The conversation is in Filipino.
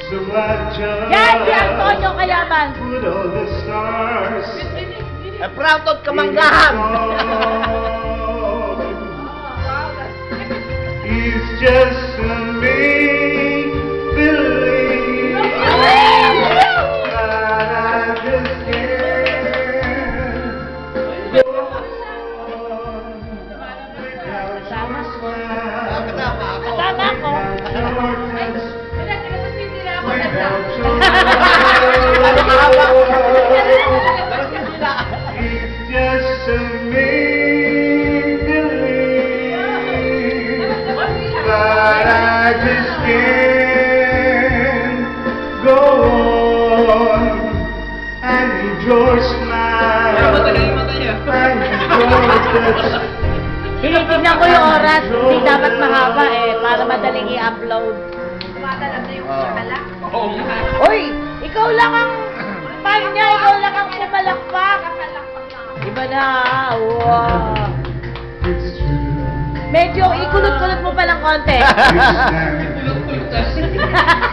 So I just Yan, si Antonio Kayaman. put all the stars Proud of Kamanggahan. It's just a make-believe that I just can't go on without your smile, Tama ko. your touch, without your love. It's just a make-believe but I just can't go on. I need your smile, I need your touch. Tinitignan ko yung oras. Hindi dapat mahaba para madaling i-upload. Uy! Ikaw lang ang fan niya. Ikaw lang ang pumalakpak. Iba na. Wow. It's true. Medyo ikulot-kulot mo pa ng konti. This time